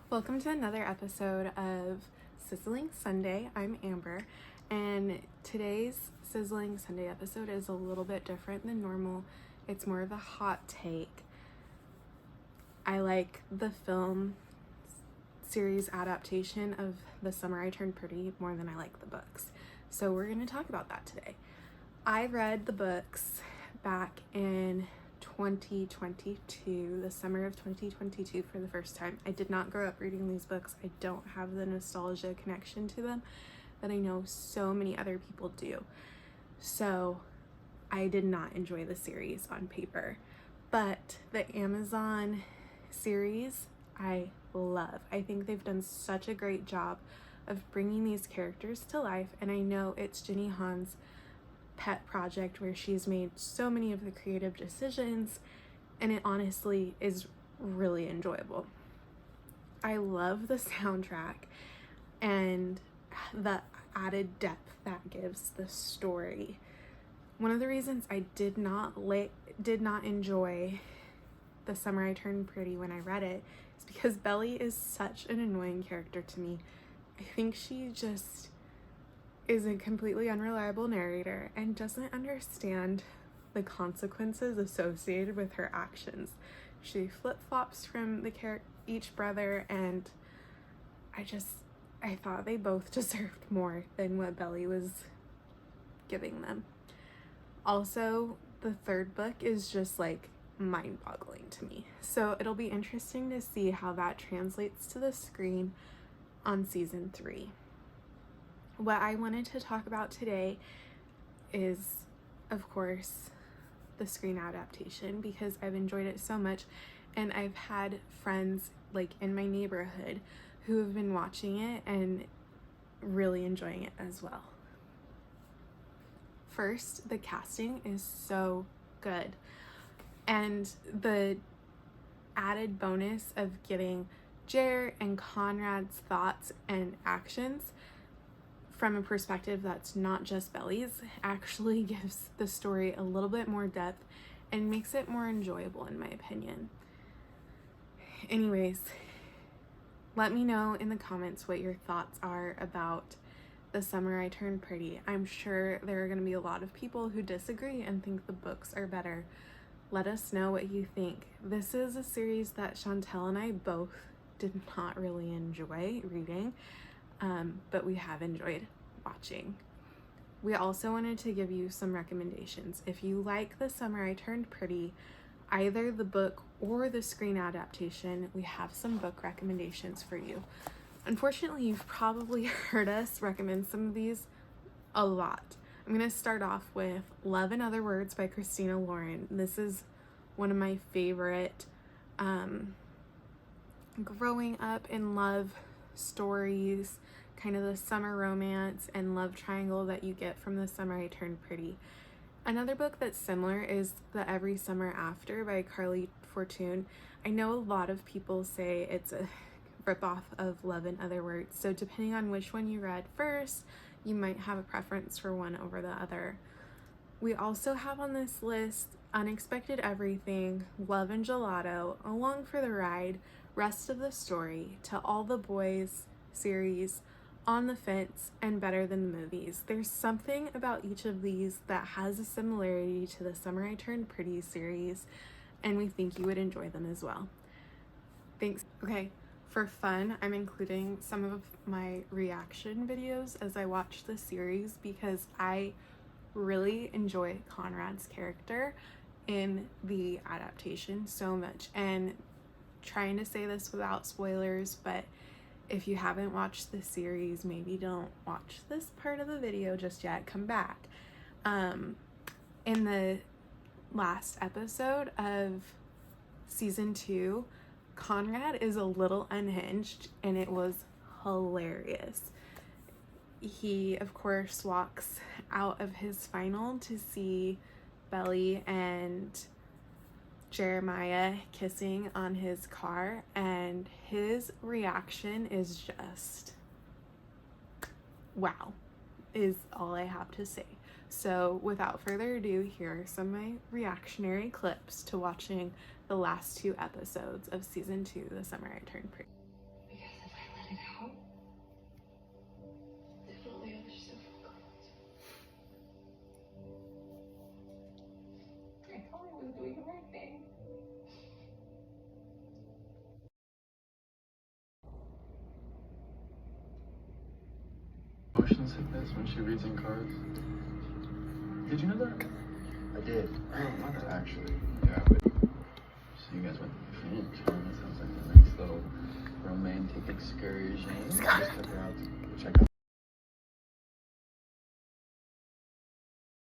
Welcome to another episode of Sizzling Sunday. I'm Amber, and today's Sizzling Sunday episode is a little bit different than normal. It's more of a hot take. I like the film series adaptation of The Summer I Turned Pretty more than I like the books. So we're going to talk about that today. I read the books back in 2022, the summer of 2022, for the first time. I did not grow up reading these books. I don't have the nostalgia connection to them that I know so many other people do. So I did not enjoy the series on paper, but the Amazon series I love. I think they've done such a great job of bringing these characters to life, and I know it's Jenny Han's pet project where she's made so many of the creative decisions, and it honestly is really enjoyable. I love the soundtrack and the added depth that gives the story. One of the reasons I did not enjoy The Summer I Turned Pretty when I read it is because Belly is such an annoying character to me. I think she just is a completely unreliable narrator and doesn't understand the consequences associated with her actions. She flip-flops from each brother, and I thought they both deserved more than what Belly was giving them. Also, the third book is just like mind-boggling to me. So it'll be interesting to see how that translates to the screen on season 3. What I wanted to talk about today is, of course, the screen adaptation, because I've enjoyed it so much, and I've had friends like in my neighborhood who have been watching it and really enjoying it as well. First, the casting is so good, and the added bonus of getting Jer and Conrad's thoughts and actions from a perspective that's not just Belly's actually gives the story a little bit more depth and makes it more enjoyable, in my opinion. Anyways, let me know in the comments what your thoughts are about The Summer I Turned Pretty. I'm sure there are going to be a lot of people who disagree and think the books are better. Let us know what you think. This is a series that Chantel and I both did not really enjoy reading, but we have enjoyed watching. We also wanted to give you some recommendations. If you like The Summer I Turned Pretty, either the book or the screen adaptation, we have some book recommendations for you. Unfortunately, you've probably heard us recommend some of these a lot. I'm going to start off with Love and Other Words by Christina Lauren. This is one of my favorite growing up in love stories, kind of the summer romance and love triangle that you get from The Summer I Turned Pretty. Another book that's similar is The Every Summer After by Carly Fortune. I know a lot of people say it's a ripoff of Love and Other Words, so depending on which one you read first, you might have a preference for one over the other. We also have on this list Unexpected Everything, Love and Gelato, Along for the Ride, Rest of the Story, To All the Boys series, On the Fence, and Better Than the Movies. There's something about each of these that has a similarity to the Summer I Turned Pretty series, and we think you would enjoy them as well. Thanks. Okay, for fun, I'm including some of my reaction videos as I watch the series because I really enjoy Conrad's character in the adaptation so much. And trying to say this without spoilers, but if you haven't watched the series, maybe don't watch this part of the video just yet. Come back. In the last episode of season 2, Conrad is a little unhinged, and it was hilarious. He, of course, walks out of his final to see Belly and Jeremiah kissing on his car, and his reaction is just wow, is all I have to say. So without further ado, here are some of my reactionary clips to watching the last 2 episodes of season 2, The Summer I Turned Pretty. Motion sickness when she reads in cars. Did you know that? I did. Oh, mother, actually. Yeah, but so you guys went to the beach, huh? That sounds like a nice little romantic excursion. Just took her out to check out